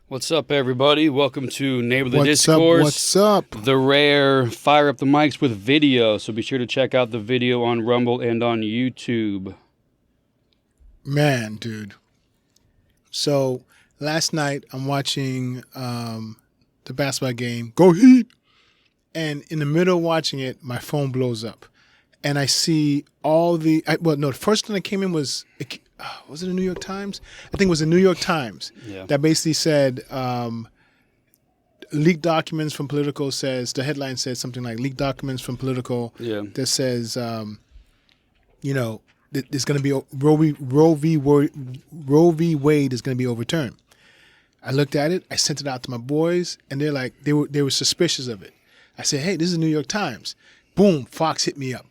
What's up, everybody? Welcome to Neighborly What's up? Discourse. What's up? The rare fire up the mics with video. So be sure to check out the video on Rumble and on YouTube. Man, dude. So last night I'm watching the basketball game. Go Heat! And in the middle of watching it, my phone blows up. And I see all the the first thing that came in was it the New York Times? I think it was the New York Times that basically said leaked documents from Politico says, the headline says something like leaked documents from Politico that says, there's going to be Roe v. Wade is going to be overturned. I looked at it, I sent it out to my boys, and they're like, they were suspicious of it. I said, hey, this is the New York Times. Boom, Fox hit me up.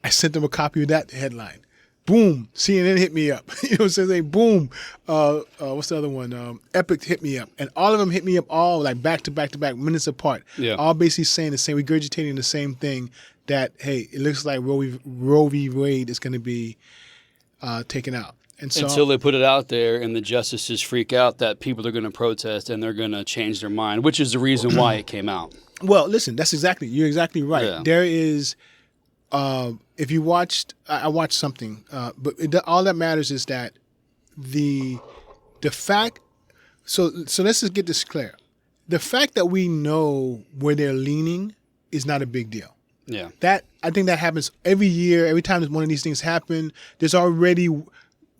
I sent them a copy of that headline. Boom, CNN hit me up. You know what I'm saying? Boom, what's the other one? Epic hit me up. And all of them hit me up all like back to back to back, minutes apart. Yeah. All basically saying the same, regurgitating the same thing that, hey, it looks like Roe v. Wade is going to be taken out. And so, until they put it out there and the justices freak out that people are going to protest and they're going to change their mind, which is the reason why it came out. Well, listen, you're exactly right. Yeah. There is... if you watched, I watched something, but all that matters is that the fact. So let's just get this clear. The fact that we know where they're leaning is not a big deal. Yeah. I think that happens every year. Every time one of these things happen, there's already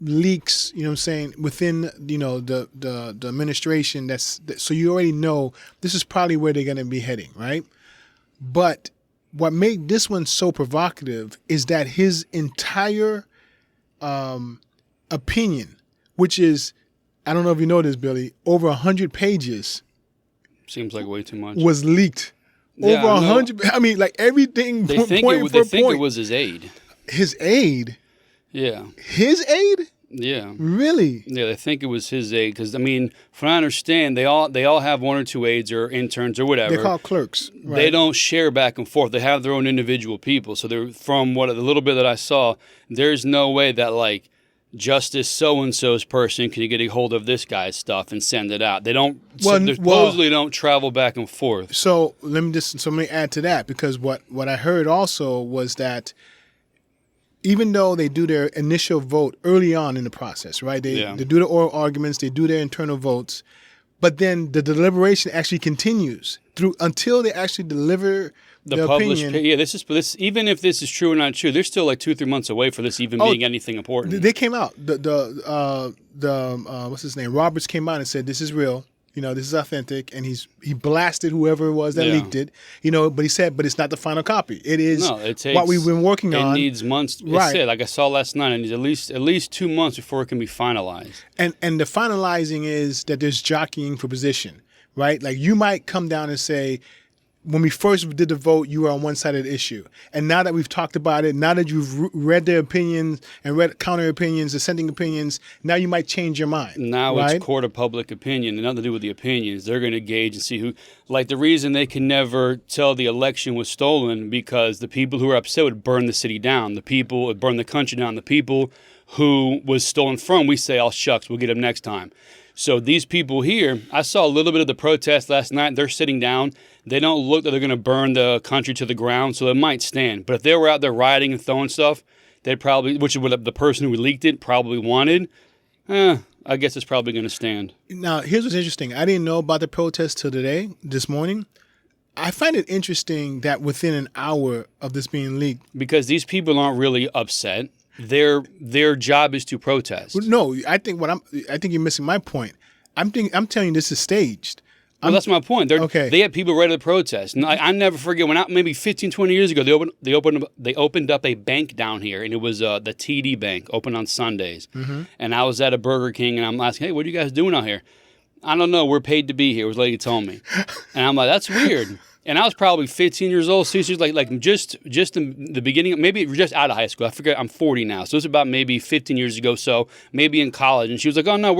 leaks. You know what I'm saying, within the administration. So you already know this is probably where they're going to be heading, right? But what made this one so provocative is that his entire opinion, which is, I don't know if you know this, Billy, over 100 pages. Seems like way too much. Was leaked. Yeah, over 100. I mean, like everything. They think it was his aide. His aide? Yeah. His aide? Yeah. Really? Yeah, they think it was his aide because, I mean, from what I understand, they all have one or two aides or interns or whatever. They're called clerks. Right? They don't share back and forth. They have their own individual people. So they're, from the little bit that I saw, there's no way that like Justice so-and-so's person can get a hold of this guy's stuff and send it out. They don't. Supposedly don't travel back and forth. So let me add to that, because what I heard also was that, even though they do their initial vote early on in the process, right? They do the oral arguments, they do their internal votes, but then the deliberation actually continues until they actually deliver the published opinion. Yeah, this even if this is true or not true, they're still like 2-3 months away for this even being anything important. They came out. The what's his name? Roberts came out and said this is real. This is authentic, and he blasted whoever it was that leaked it. But he said, but it's not the final copy. It is what we've been working on. It needs months. Right. Like I saw last night, it needs at least 2 months before it can be finalized. And the finalizing is that there's jockeying for position, right? Like you might come down and say, when we first did the vote, you were on one side of the issue. And now that we've talked about it, now that you've read their opinions and read counter opinions, dissenting opinions, now you might change your mind. Now it's court of public opinion, and nothing to do with the opinions. They're going to gauge and see who, like the reason they can never tell the election was stolen, because the people who are upset would burn the city down. The people would burn the country down. The people who was stolen from, we say, oh, shucks, we'll get them next time. So these people here, I saw a little bit of the protest last night. They're sitting down. They don't look that they're going to burn the country to the ground, so it might stand. But if they were out there rioting and throwing stuff, they'd probably, which is what the person who leaked it probably wanted, I guess it's probably going to stand. Now, here's what's interesting. I didn't know about the protest till this morning. I find it interesting that within an hour of this being leaked. Because these people aren't really upset. Their job is to protest. No, I think you're missing my point. I'm telling you this is staged. Well, that's my point. They had people ready to protest. And I never forget when maybe 15, 20 years ago, they opened up a bank down here, and it was the TD Bank, open on Sundays. Mm-hmm. And I was at a Burger King, and I'm asking, hey, what are you guys doing out here? I don't know. We're paid to be here, was the lady told me. And I'm like, that's weird. And I was probably 15 years old. So she's like just in the beginning, maybe just out of high school. I forget. I'm 40 now. So it's about maybe 15 years ago. So maybe in college. And she was like, oh, no,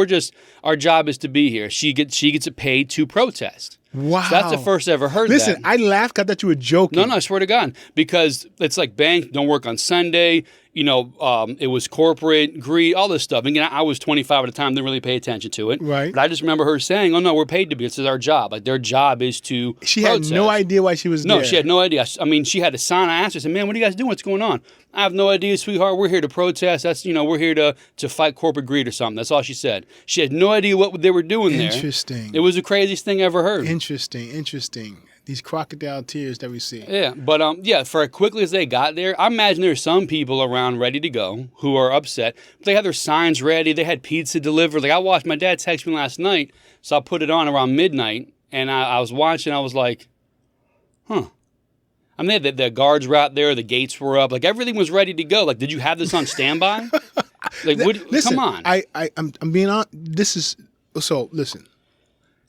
our job is to be here. She gets paid to protest. Wow. So that's the first I ever heard Listen, that. I laughed. I thought you were joking. No, I swear to God, because it's like banks don't work on Sunday. It was corporate greed, all this stuff. Again, I was 25 at the time, didn't really pay attention to it. Right. But I just remember her saying, "Oh no, we're paid to be. This is our job. Like their job is to." She had no protest." idea why she was No, there. she had no idea. I mean, she had to sign. I asked her, I said, "Man, what are you guys doing? What's going on?" "I have no idea, sweetheart. We're here to protest. That's we're here to fight corporate greed or something." That's all she said. She had no idea what they were doing there. Interesting. It was the craziest thing I ever heard. Interesting. These crocodile tears that we see. Yeah, but for as quickly as they got there, I imagine there's some people around ready to go who are upset. They had their signs ready. They had pizza delivered. Like I watched my dad text me last night, so I put it on around midnight, and I was watching. I was like, huh. I mean, the guards were out there. The gates were up. Like everything was ready to go. Like, did you have this on standby? Like, Listen, come on. I'm being on. Listen.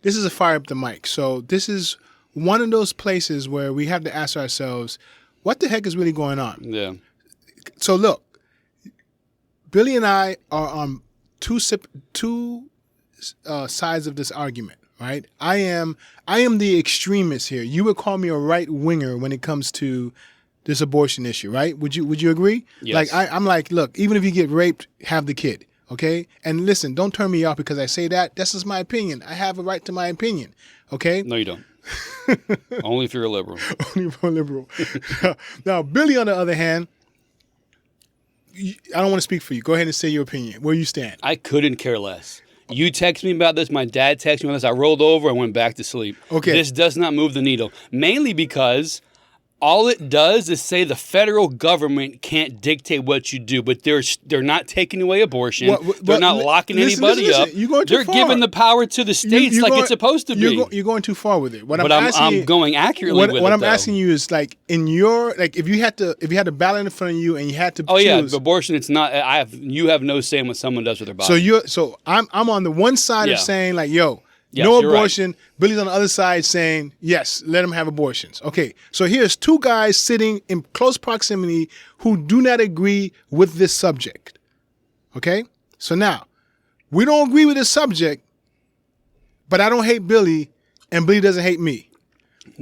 This is a fire up the mic. So this is one of those places where we have to ask ourselves, what the heck is really going on? Yeah. So look, Billy and I are on two sides of this argument, right? I am the extremist here. You would call me a right winger when it comes to this abortion issue, right? Would you agree? Yes. Like I'm like, look, even if you get raped, have the kid, okay? And listen, don't turn me off because I say that. This is my opinion. I have a right to my opinion, okay? No, you don't. Only if you're a liberal. Only for a liberal. Now, Billy, on the other hand, I don't want to speak for you. Go ahead and say your opinion. Where you stand. I couldn't care less. You text me about this. My dad texted me about this. I rolled over and went back to sleep. Okay. This does not move the needle. Mainly because all it does is say the federal government can't dictate what you do, but they're not taking away abortion. They're not locking anybody up. You're going too They're far. giving the power to the states like it's supposed to be. You're going too far with it. But I'm going accurately with it. What I'm though. asking you is like if you had a ballot in front of you and you had to Oh choose. yeah, abortion. It's not. You have no say in what someone does with their body. So I'm on the one side of Yeah. saying like, yo, Yes, no you're right. abortion. Billy's on the other side saying, yes, let them have abortions. Okay, so here's two guys sitting in close proximity who do not agree with this subject. Okay, so now we don't agree with this subject, but I don't hate Billy, and Billy doesn't hate me.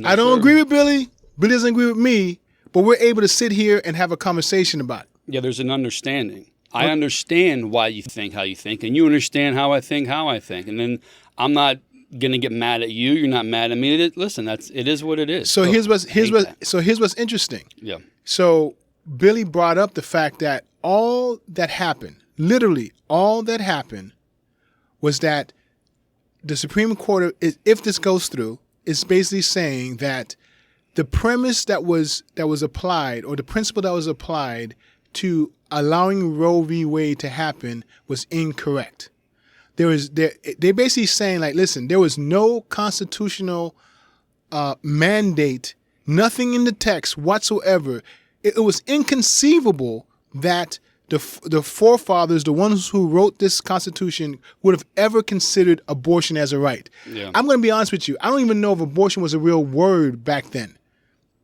I don't agree with Billy. Billy doesn't agree with me, but we're able to sit here and have a conversation about it. Yeah, there's an understanding. I understand why you think how you think, and you understand how I think, and then I'm not gonna get mad at you. You're not mad at me. Listen, it is what it is. So here's what's interesting. Yeah. So Billy brought up the fact that all that happened, literally all that happened, was that the Supreme Court, if this goes through, is basically saying that the premise that was applied, or the principle that was applied to allowing Roe v. Wade to happen, was incorrect. They're basically saying like, listen, there was no constitutional mandate, nothing in the text whatsoever. It was inconceivable that the forefathers, the ones who wrote this Constitution, would have ever considered abortion as a right. Yeah. I'm going to be honest with you. I don't even know if abortion was a real word back then.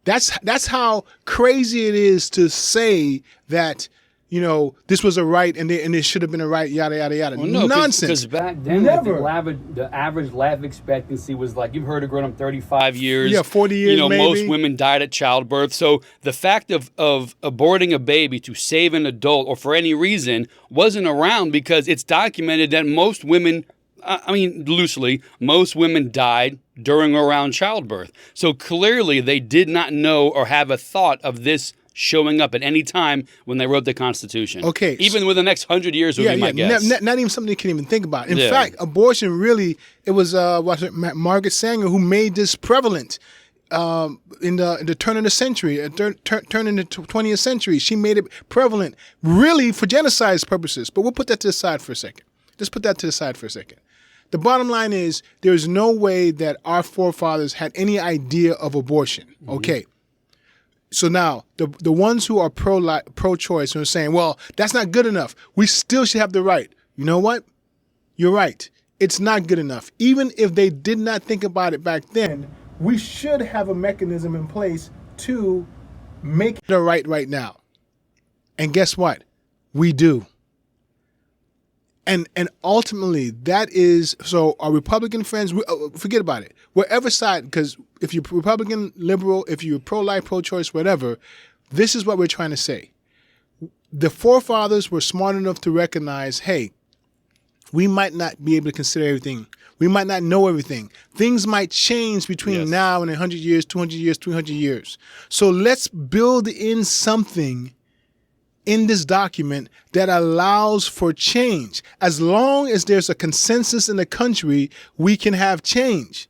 That's how crazy it is to say that, this was a right and it should have been a right, yada, yada, yada. Well, no, nonsense. Because back then, Never. the average life expectancy was like, you've heard it growing up 35 years. Yeah, 40 years maybe. Most women died at childbirth. So the fact of aborting a baby to save an adult or for any reason wasn't around because it's documented that most women, loosely, most women died during or around childbirth. So clearly they did not know or have a thought of this showing up at any time when they wrote the Constitution. Okay. Even within the next 100 years would be my guess. Not even something you can even think about. In fact, abortion really, it was Margaret Sanger who made this prevalent in the turn of the century, turn in the 20th century. She made it prevalent really for genocide purposes. But we'll put that to the side for a second. Just put that to the side for a second. The bottom line is there is no way that our forefathers had any idea of abortion. Mm-hmm. Okay. So now, the ones who are pro-choice are saying, well, that's not good enough. We still should have the right. You know what? You're right. It's not good enough. Even if they did not think about it back then, we should have a mechanism in place to make it a right now. And guess what? We do. And ultimately, that is, so our Republican friends, forget about it. Wherever side, because if you're Republican, liberal, if you're pro-life, pro-choice, whatever, this is what we're trying to say. The forefathers were smart enough to recognize, hey, we might not be able to consider everything. We might not know everything. Things might change between now and 100 years, 200 years, 300 years. So let's build in something in this document that allows for change. As long as there's a consensus in the country, we can have change.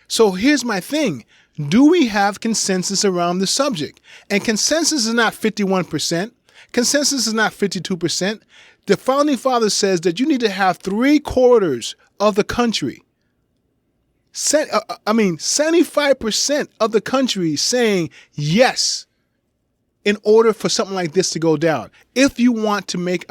So here's my thing. Do we have consensus around the subject? And consensus is not 51%. Consensus is not 52%. The Founding Fathers says that you need to have 3/4 of the country. 75% of the country saying yes in order for something like this to go down. If you want to make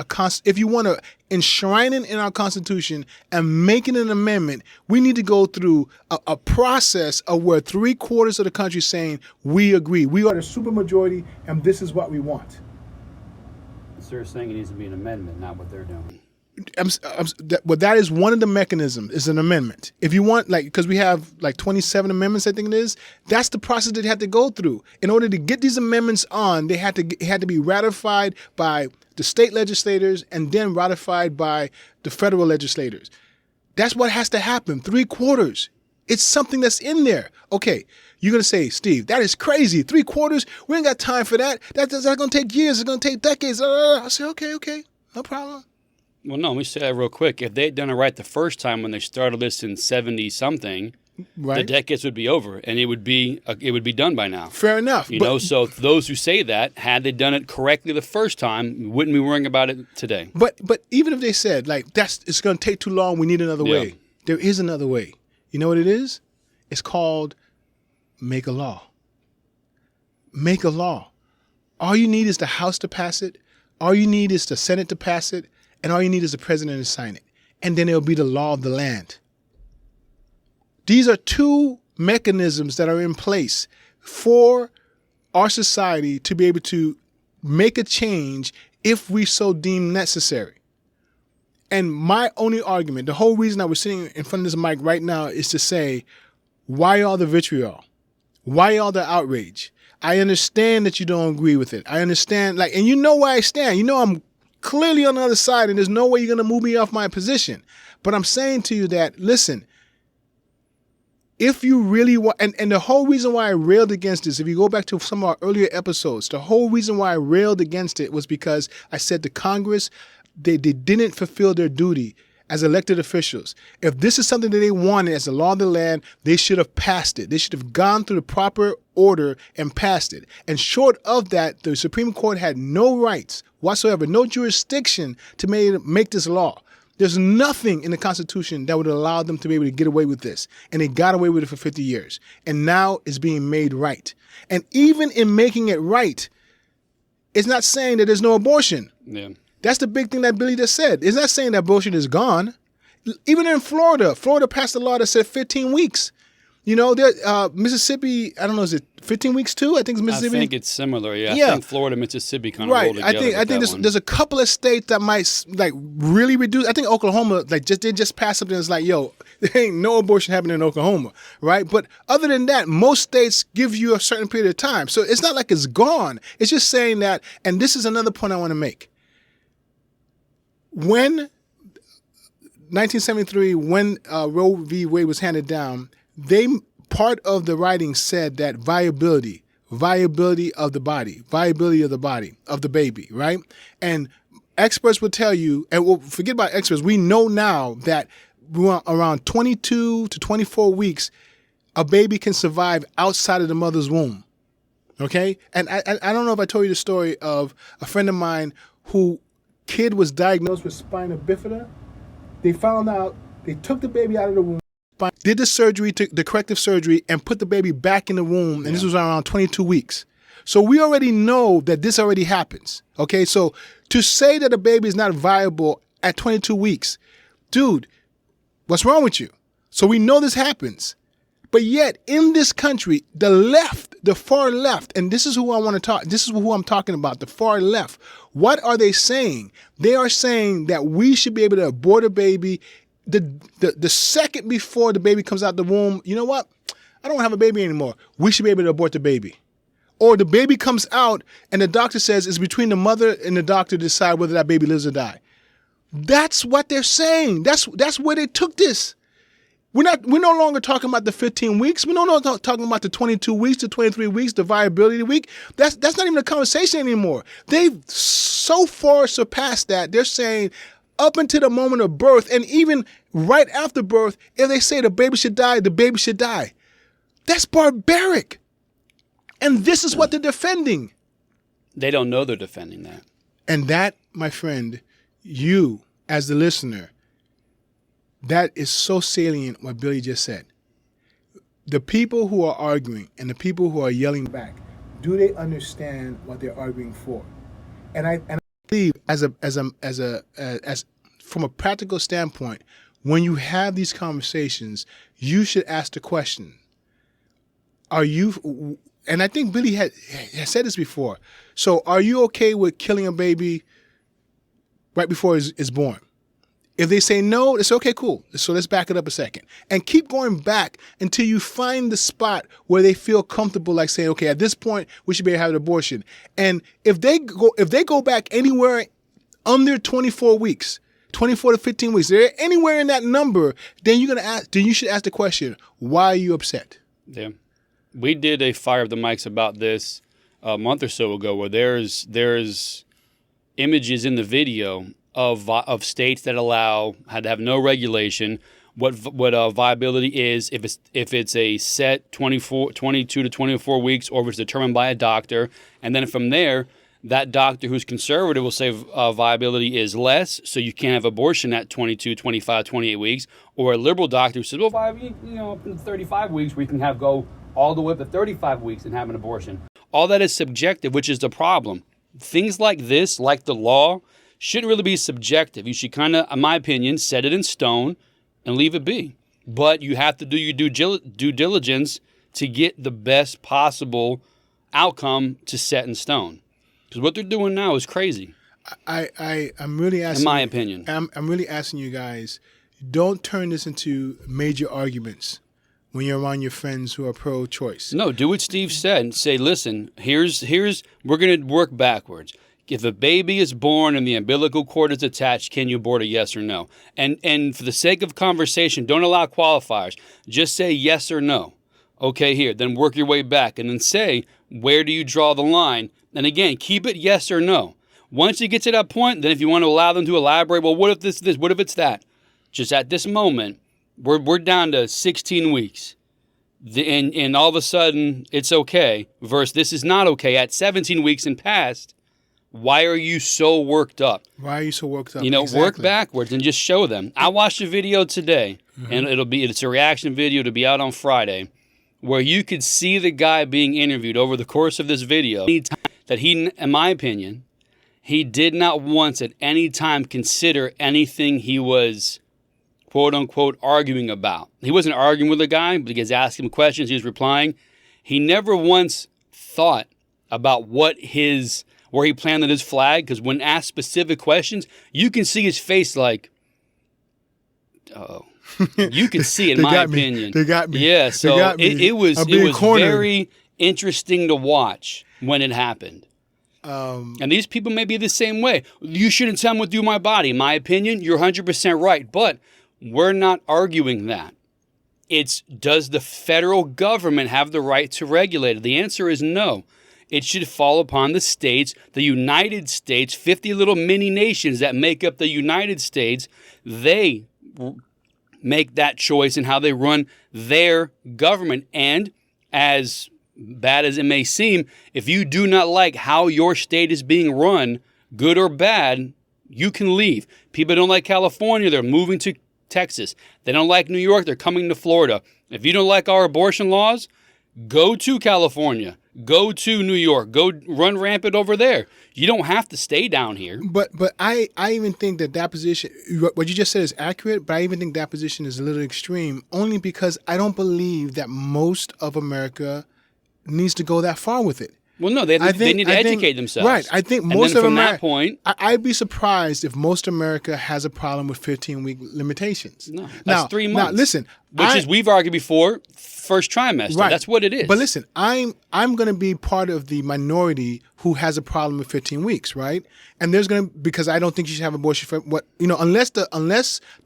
if you want to enshrine it in our Constitution and make it an amendment, we need to go through a process of where 3/4 of the country is saying we agree. We are the supermajority, and this is what we want. So they're saying it needs to be an amendment, not what they're doing. That is one of the mechanisms, is an amendment. If you want, because we have 27 amendments, I think it is, that's the process that they had to go through. In order to get these amendments on, it had to be ratified by the state legislators and then ratified by the federal legislators. That's what has to happen, 3/4. It's something that's in there. Okay, you're going to say, Steve, that is crazy. 3/4? We ain't got time for that. That's going to take years. It's going to take decades. I say, okay, no problem. Well, no, let me say that real quick. If they'd done it right the first time when they started this in 70-something, the decades would be over, and it would be done by now. Fair enough. So those who say that, had they done it correctly the first time, we wouldn't be worrying about it today. But even if they said, it's going to take too long, we need another way. There is another way. You know what it is? It's called make a law. Make a law. All you need is the House to pass it. All you need is the Senate to pass it. And all you need is the president to sign it. And then it'll be the law of the land. These are two mechanisms that are in place for our society to be able to make a change if we so deem necessary. And my only argument, the whole reason I was sitting in front of this mic right now, is to say, why all the vitriol? Why all the outrage? I understand that you don't agree with it. I understand, and you know where I stand. You know I'm clearly on the other side, and there's no way you're going to move me off my position. But I'm saying to you that, listen, if you really want, and the whole reason why I railed against this, if you go back to some of our earlier episodes, the whole reason why I railed against it was because I said the Congress, they didn't fulfill their duty as elected officials. If this is something that they wanted as the law of the land, they should have passed it. They should have gone through the proper order and passed it. And short of that, the Supreme Court had no rights whatsoever, no jurisdiction to make this law. There's nothing in the Constitution that would allow them to be able to get away with this. And they got away with it for 50 years. And now it's being made right. And even in making it right, it's not saying that there's no abortion. Yeah. That's the big thing that Billy just said. It's not saying that abortion is gone. Even in Florida passed a law that said 15 weeks. Mississippi, I don't know, is it 15 weeks too? I think it's Mississippi. I think it's similar, yeah. I think Florida, Mississippi kind of rolled together. I think there's a couple of states that might really reduce. I think Oklahoma they just passed something that's there ain't no abortion happening in Oklahoma, right? But other than that, most states give you a certain period of time. So it's not like it's gone. It's just saying that, and this is another point I want to make. When 1973, when Roe v. Wade was handed down, part of the writing said that viability of the body, of the baby, right? And experts will tell you, and forget about experts, we know now that around 22 to 24 weeks, a baby can survive outside of the mother's womb, okay? And I don't know if I told you the story of a friend of mine who kid was diagnosed with spina bifida. They found out, they took the baby out of the womb, did the surgery, the corrective surgery, and put the baby back in the womb, and this was around 22 weeks. So we already know that this already happens, okay? So to say that a baby is not viable at 22 weeks, dude, what's wrong with you? So we know this happens. But yet, in this country, the left the far left, and this is who I want to talk. This is who I'm talking about. The far left. What are they saying? They are saying that we should be able to abort a baby the second before the baby comes out the womb. You know what? I don't want to have a baby anymore. We should be able to abort the baby. Or the baby comes out and the doctor says it's between the mother and the doctor to decide whether that baby lives or die. That's what they're saying. That's where they took this. We're no longer talking about the 15 weeks. We're no longer talking about the 22 weeks, the 23 weeks, the viability week. That's not even a conversation anymore. They've so far surpassed that. They're saying up until the moment of birth, and even right after birth, if they say the baby should die, the baby should die. That's barbaric. And this is what they're defending. They don't know they're defending that. And that, my friend, you as the listener, that is so salient what Billy just said. The people who are arguing and the people who are yelling back, do they understand what they're arguing for? And I believe as from a practical standpoint, when you have these conversations, you should ask the question, are you, and I think Billy has said this before, so are you okay with killing a baby right before it's born? If they say no, it's okay, cool. So let's back it up a second. And keep going back until you find the spot where they feel comfortable, like saying, okay, at this point, we should be able to have an abortion. And if they go back anywhere under 24 weeks, 24 to 15 weeks, they're anywhere in that number, then you should ask the question, why are you upset? Yeah. We did a Fire of the Mics about this a month or so ago, where there's images in the video of states that had to have no regulation, what viability is, if it's a set 22 to 24 weeks, or if it's determined by a doctor, and then from there, that doctor who's conservative will say viability is less, so you can't have abortion at 22, 25, 28 weeks, or a liberal doctor who says, well, up to 35 weeks, we can go all the way up to 35 weeks and have an abortion. All that is subjective, which is the problem. Things like this, like the law, shouldn't really be subjective. You should kind of, in my opinion, set it in stone and leave it be. But you have to do your due diligence to get the best possible outcome to set in stone. Because what they're doing now is crazy. I'm really asking. In my opinion. I'm really asking you guys, don't turn this into major arguments when you're around your friends who are pro-choice. No, do what Steve said and say, listen, here's we're going to work backwards. If a baby is born and the umbilical cord is attached, can you abort it, yes or no? And for the sake of conversation, don't allow qualifiers. Just say yes or no. Okay, here. Then work your way back. And then say, where do you draw the line? And again, keep it yes or no. Once you get to that point, then if you want to allow them to elaborate, well, what if this, what if it's that? Just at this moment, we're down to 16 weeks. And all of a sudden, it's okay. Versus this is not okay. At 17 weeks and past, why are you so worked up? Why are you so worked up? Exactly. Work backwards and just show them. I watched a video today, and it's a reaction video to be out on Friday, where you could see the guy being interviewed over the course of this video that he, in my opinion, he did not once at any time consider anything he was, quote unquote, arguing about. He wasn't arguing with the guy, but he was asking him questions, he was replying. He never once thought about where he planted his flag, because when asked specific questions, you can see his face like, oh. You can see it, in my opinion. They got me. Yeah, so it was very interesting to watch when it happened. And these people may be the same way. You shouldn't tell me what to do with my body. In my opinion, you're 100% right. But we're not arguing that. It's, does the federal government have the right to regulate it? The answer is no. It should fall upon the states, the United States, 50 little mini nations that make up the United States. They make that choice in how they run their government. And as bad as it may seem, if you do not like how your state is being run, good or bad, you can leave. People don't like California, they're moving to Texas. They don't like New York, they're coming to Florida. If you don't like our abortion laws, go to California. Go to New York. Go run rampant over there. You don't have to stay down here. But I even think that position, what you just said is accurate, but I even think that position is a little extreme, only because I don't believe that most of America needs to go that far with it. Well, no, they need to educate themselves. Right. I think And most then of from America. that point, I'd be surprised if most America has a problem with 15-week limitations. no, that's 3 months. Now, listen. We've argued before, first trimester. Right. That's what it is. But listen, I'm going to be part of the minority who has a problem with 15 weeks, right? And there's going to, because I don't think you should have an abortion for unless the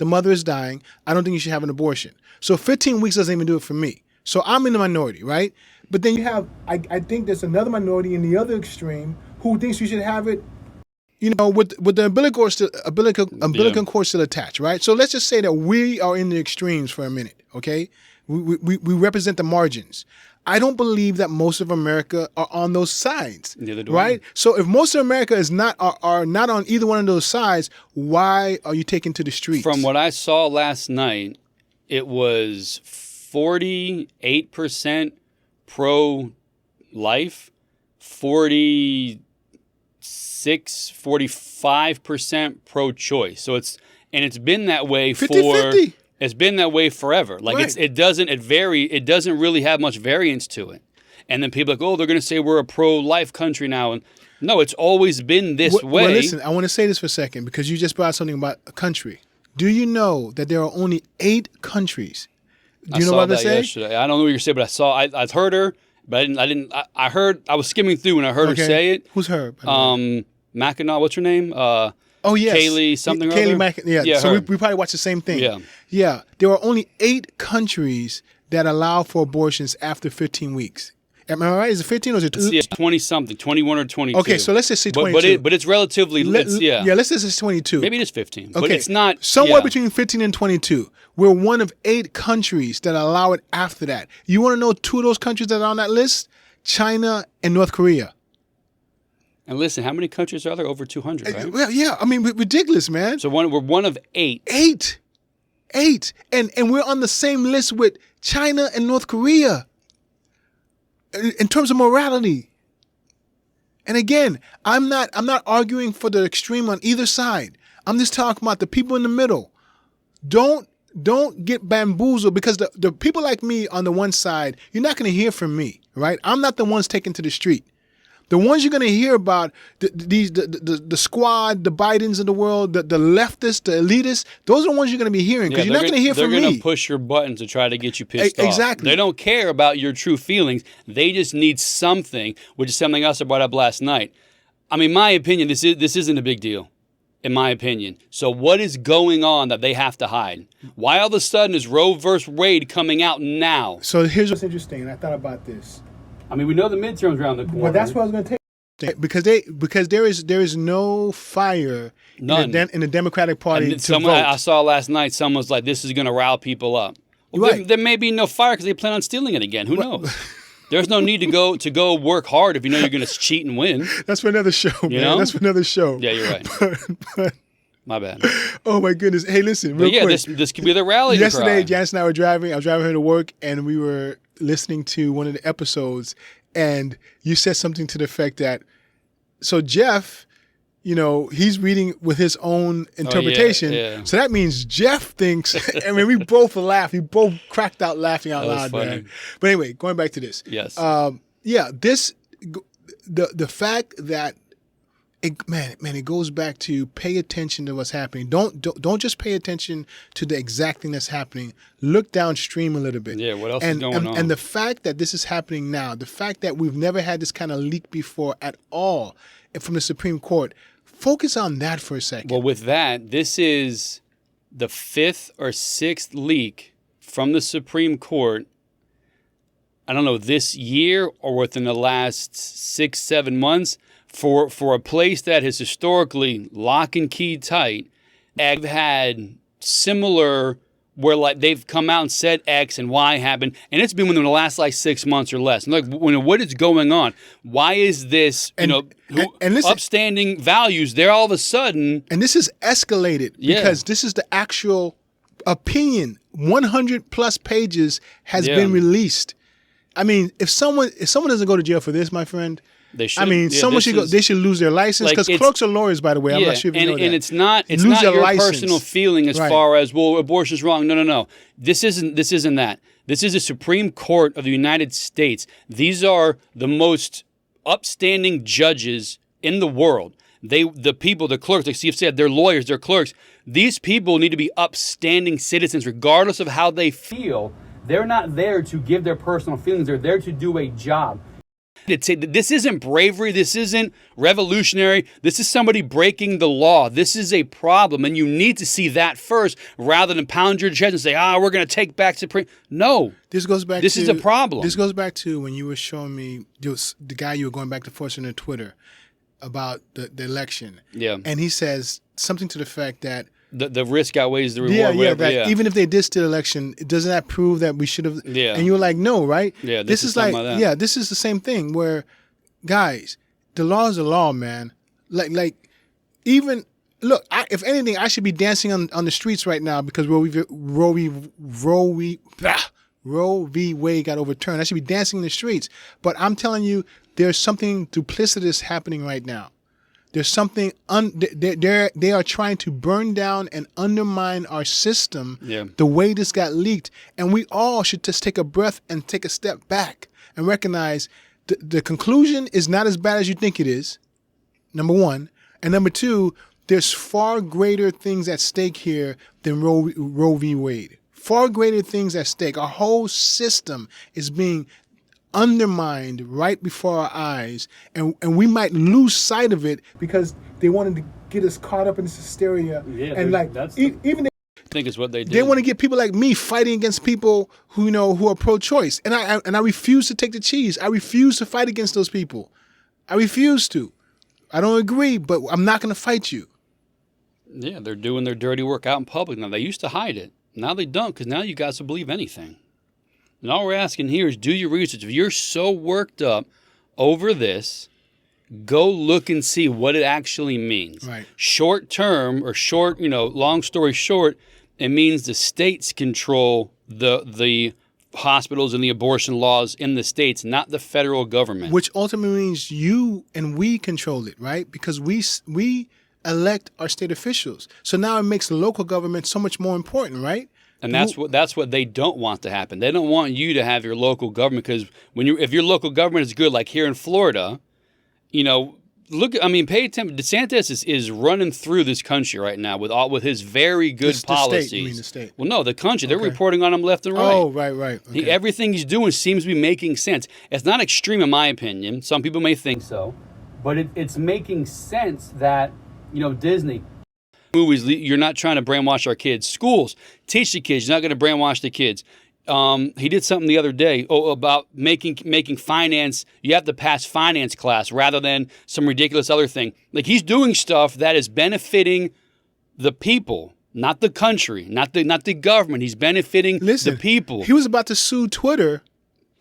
mother is dying, I don't think you should have an abortion. So 15 weeks doesn't even do it for me. So I'm in the minority, right? But then you have, I think there's another minority in the other extreme who thinks you should have it, with the umbilical cord still attached, right? So let's just say that we are in the extremes for a minute, okay? We represent the margins. I don't believe that most of America are on those sides, Neither do I. right? So if most of America is not are not on either one of those sides, why are you taking to the streets? From what I saw last night, it was 48% pro-life, 45% pro-choice. So it's been that way 50-50. It's been that way forever. Like Right. it doesn't really have much variance to it. And then people are like, oh, they're going to say we're a pro-life country now. And no, it's always been this way. Well, listen, I want to say this for a second because you just brought up something about a country. Do you know that there are only 8 countries? Do you know what I'm saying? Yesterday. I don't know what you're saying, but I've heard her, but I was skimming through and I heard her say it. Who's her? by the way? Mackinac, what's her name? Oh, yes. Kaylee something or Kaylee other? Mack. Yeah. Yeah, So her. we probably watch the same thing. Yeah. Yeah. There are only 8 countries that allow for abortions after 15 weeks. Am I right? Is it 15 or is it 2? It's 20-something, 21 or 22. Okay, so let's just say But 22. but it's relatively, Yeah, let's just say 22. Maybe it is 15, Okay. but it's not. Somewhere yeah. between 15 and 22. We're one of 8 countries that allow it after that. You want to know 2 of those countries that are on that list? China and North Korea. And listen, how many countries are there? Over 200, right? Well, yeah, I mean, ridiculous, man. So we're one of 8. 8. And we're on the same list with China and North Korea in terms of morality. And again, I'm not arguing for the extreme on either side. I'm just talking about the people in the middle. Don't get bamboozled because the people like me on the one side, you're not going to hear from me, right? I'm not the ones taken to the street. The ones you're going to hear about, the squad, the Bidens of the world, the leftists, the elitists, those are the ones you're going to be hearing because you're not going to hear from me. They're going to push your buttons to try to get you pissed off. Exactly. They don't care about your true feelings. They just need something, which is something else I brought up last night. I mean, my opinion, this isn't a big deal, in my opinion. So what is going on that they have to hide? Why all of a sudden is Roe versus Wade coming out now? So here's what's interesting, and I thought about this. I mean, we know the midterms around the corner. Well, that's what I was going to take. Because there is no fire None. in the Democratic Party And to someone vote. I saw last night, someone was like, this is going to rile people up. Well, Right. there may be no fire because they plan on stealing it again. Who knows? There's no need to go work hard if you know you're going to cheat and win. That's for another show, man. know? That's for another show. Yeah, you're right. But, My bad. oh my goodness. Hey, listen, real But yeah, quick. this could be the rally Yesterday, cry. Janice and I were driving. I was driving her to work, and we were listening to one of the episodes. And you said something to the effect that, so Jeff, he's reading with his own interpretation. yeah. So that means Jeff thinks. I mean, we both laughed. We both cracked out laughing out That was loud, funny. man. But anyway, going back to this. Yes. The fact that. It goes back to pay attention to what's happening. Don't just pay attention to the exact thing that's happening. Look downstream a little bit. Yeah, what else is going on? And the fact that this is happening now, the fact that we've never had this kind of leak before at all from the Supreme Court, focus on that for a second. Well, with that, this is the 5th or 6th leak from the Supreme Court. I don't know, this year or within the last 6-7 months. For a place that is historically lock and key tight, I've had similar where like they've come out and said X and Y happened, and it's been within the last like 6 months or less. And like, what is going on? Why is this? And listen, upstanding values there all of a sudden? And this is escalated because this is the actual opinion. 100 plus pages has been released. I mean, if someone doesn't go to jail for this, my friend. They should. I mean, someone should go. They should lose their license because clerks are lawyers, by the way. I'm not sure if you know that. And it's not Lose your license. personal feeling as far as abortion's wrong. No. This isn't that. This is the Supreme Court of the United States. These are the most upstanding judges in the world. The people, the clerks, like Steve said, they're lawyers, they're clerks. These people need to be upstanding citizens, regardless of how they feel. They're not there to give their personal feelings. They're there to do a job. This isn't bravery. This isn't revolutionary. This is somebody breaking the law. This is a problem, and you need to see that first rather than pound your chest and say, we're going to take back Supreme. No. This goes back. This is a problem. This goes back to when you were showing me the guy you were going back to forcing on Twitter about the election. Yeah. And he says something to the effect that the risk outweighs the reward. Even if they did steal the election, doesn't that prove that we should have? Yeah. And you were like, no, right? Yeah. This is like, this is the same thing where, guys, the law is the law, man. Like, even look, if anything, I should be dancing on the streets right now because Roe v. Wade got overturned. I should be dancing in the streets. But I'm telling you, there's something duplicitous happening right now. There's something they are trying to burn down and undermine our system. Yeah. The way this got leaked, and we all should just take a breath and take a step back and recognize the conclusion is not as bad as you think it is. Number one, and number two, there's far greater things at stake here than Roe v. Wade. Far greater things at stake. Our whole system is being undermined right before our eyes, and we might lose sight of it because they wanted to get us caught up in this hysteria. Yeah, and like even I think it's what they do. They want to get people like me fighting against people who are pro-choice, and I refuse to take the cheese. I refuse to fight against those people. I refuse to. I don't agree, but I'm not going to fight you. Yeah, they're doing their dirty work out in public now. They used to hide it. Now they don't, because now you guys will believe anything. And all we're asking here is do your research. If you're so worked up over this, go look and see what it actually means. Right. Short term or short, long story short, it means the states control the hospitals and the abortion laws in the states, not the federal government. Which ultimately means you and we control it, right? Because we elect our state officials. So now it makes the local government so much more important, right? And that's what they don't want to happen. They don't want you to have your local government, because if your local government is good, like here in Florida, pay attention. DeSantis is running through this country right now with his very good policies. The state, you mean the state? Well, no, the country. They're reporting on him left and right. Oh, right. Okay. Everything he's doing seems to be making sense. It's not extreme in my opinion. Some people may think so, but it's making sense that Disney. Movies, you're not trying to brainwash our kids. Schools, teach the kids. You're not going to brainwash the kids. He did something the other day about making finance. You have to pass finance class rather than some ridiculous other thing. Like, he's doing stuff that is benefiting the people, not the country, not the government. He's benefiting the people. He was about to sue Twitter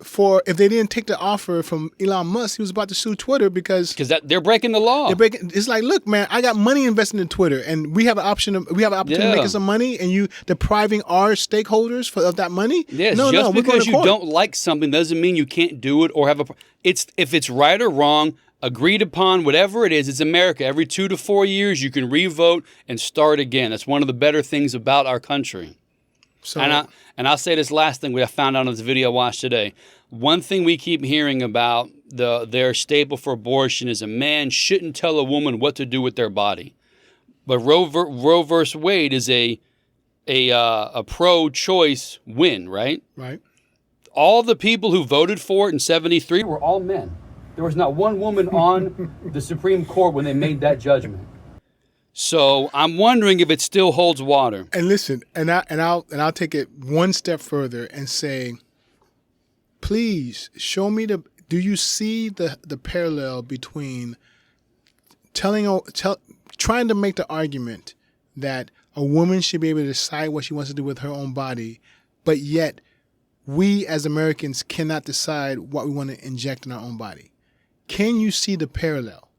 for if they didn't take the offer from Elon Musk. He was about to sue Twitter because they're breaking the law. It's like, look, man, I got money invested in Twitter, and we have an opportunity to make some money, and you depriving our stakeholders of that money. Yes, just because you don't like something doesn't mean you can't do it or have if it's right or wrong, agreed upon, whatever it is. It's America. Every 2 to 4 years, you can re-vote and start again. That's one of the better things about our country. So, and I'll say this last thing I found out in this video I watched today. One thing we keep hearing about their staple for abortion is a man shouldn't tell a woman what to do with their body. But Roe versus Wade is a pro-choice win, right? Right. All the people who voted for it in '73 were all men. There was not one woman on the Supreme Court when they made that judgment. So I'm wondering if it still holds water. And listen, I'll take it one step further and say, please show me do you see the parallel between trying to make the argument that a woman should be able to decide what she wants to do with her own body, but yet we as Americans cannot decide what we want to inject in our own body? Can you see the parallel?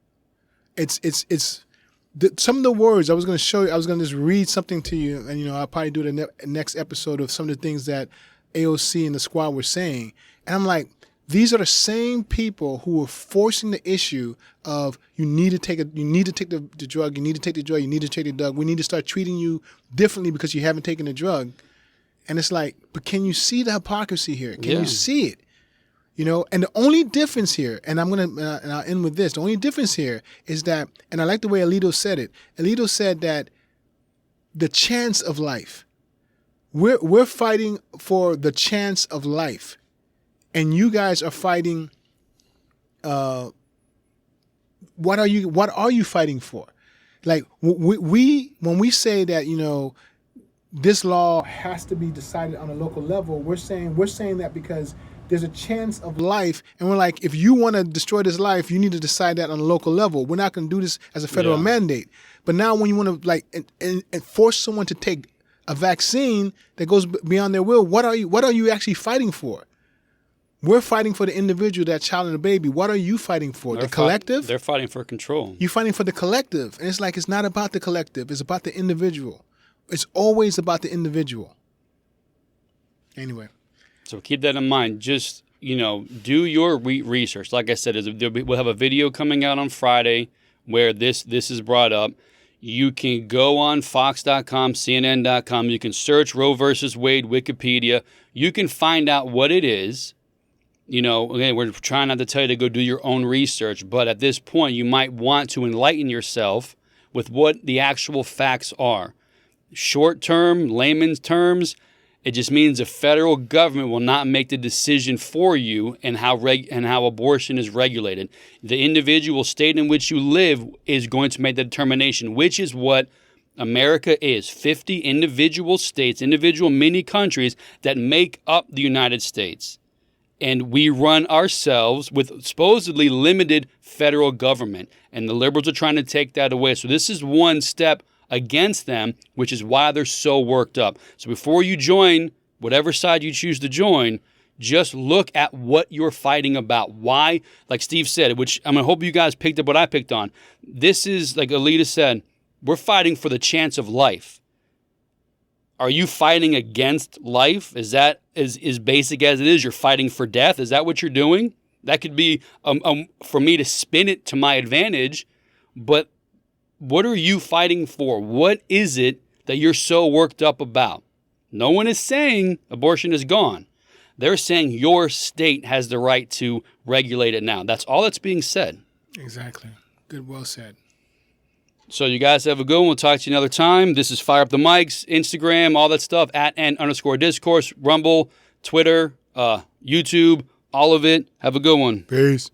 Some of the words I was going to show you, I was going to just read something to you, and I'll probably do the next episode of some of the things that AOC and the squad were saying. And I'm like, these are the same people who were forcing the issue of you need to take the drug, you need to take the drug, you need to take the drug, we need to start treating you differently because you haven't taken the drug. And it's like, but can you see the hypocrisy here? Can Yeah. you see it? You know, and the only difference here, and and I'll end with this. The only difference here is that, and I like the way Alito said it. Alito said that the chance of life. We're fighting for the chance of life, and you guys are fighting. What are you fighting for? Like we when we say that, you know, this law has to be decided on a local level, we're saying that because there's a chance of life, and we're like, if you want to destroy this life, you need to decide that on a local level. We're not going to do this as a federal mandate. But now, when you want to like and force someone to take a vaccine that goes beyond their will, what are you actually fighting for? We're fighting for the individual, that child and the baby. What are you fighting for? The collective? They're fighting for control. You're fighting for the collective. And it's like, it's not about the collective. It's about the individual. It's always about the individual. Anyway. So keep that in mind. Just, you know, do your research. Like I said, we'll have a video coming out on Friday where this is brought up. You can go on Fox.com, CNN.com. You can search Roe versus Wade, Wikipedia. You can find out what it is. You know, again, we're trying not to tell you to go do your own research, but at this point, you might want to enlighten yourself with what the actual facts are. Short-term, layman's terms, it just means the federal government will not make the decision for you and how abortion is regulated. The individual state in which you live is going to make the determination, which is what America is. 50 individual states, individual mini countries that make up the United States. And we run ourselves with supposedly limited federal government. And the liberals are trying to take that away. So this is one step against them, which is why they're so worked up. So before you join whatever side you choose to join, just look at what you're fighting about. Why? Like Steve said, which I'm going to hope you guys picked up what I picked on. This is, like Alita said, we're fighting for the chance of life. Are you fighting against life? Is that as basic as it is? You're fighting for death? Is that what you're doing? That could be for me to spin it to my advantage, but what are you fighting for? What is it that you're so worked up about? No one is saying abortion is gone. They're saying your state has the right to regulate it now. That's all that's being said. Exactly. Good, well said. So you guys have a good one. We'll talk to you another time. This is Fire Up the Mics, Instagram, all that stuff, @N_discourse, Rumble, Twitter, YouTube, all of it. Have a good one. Peace.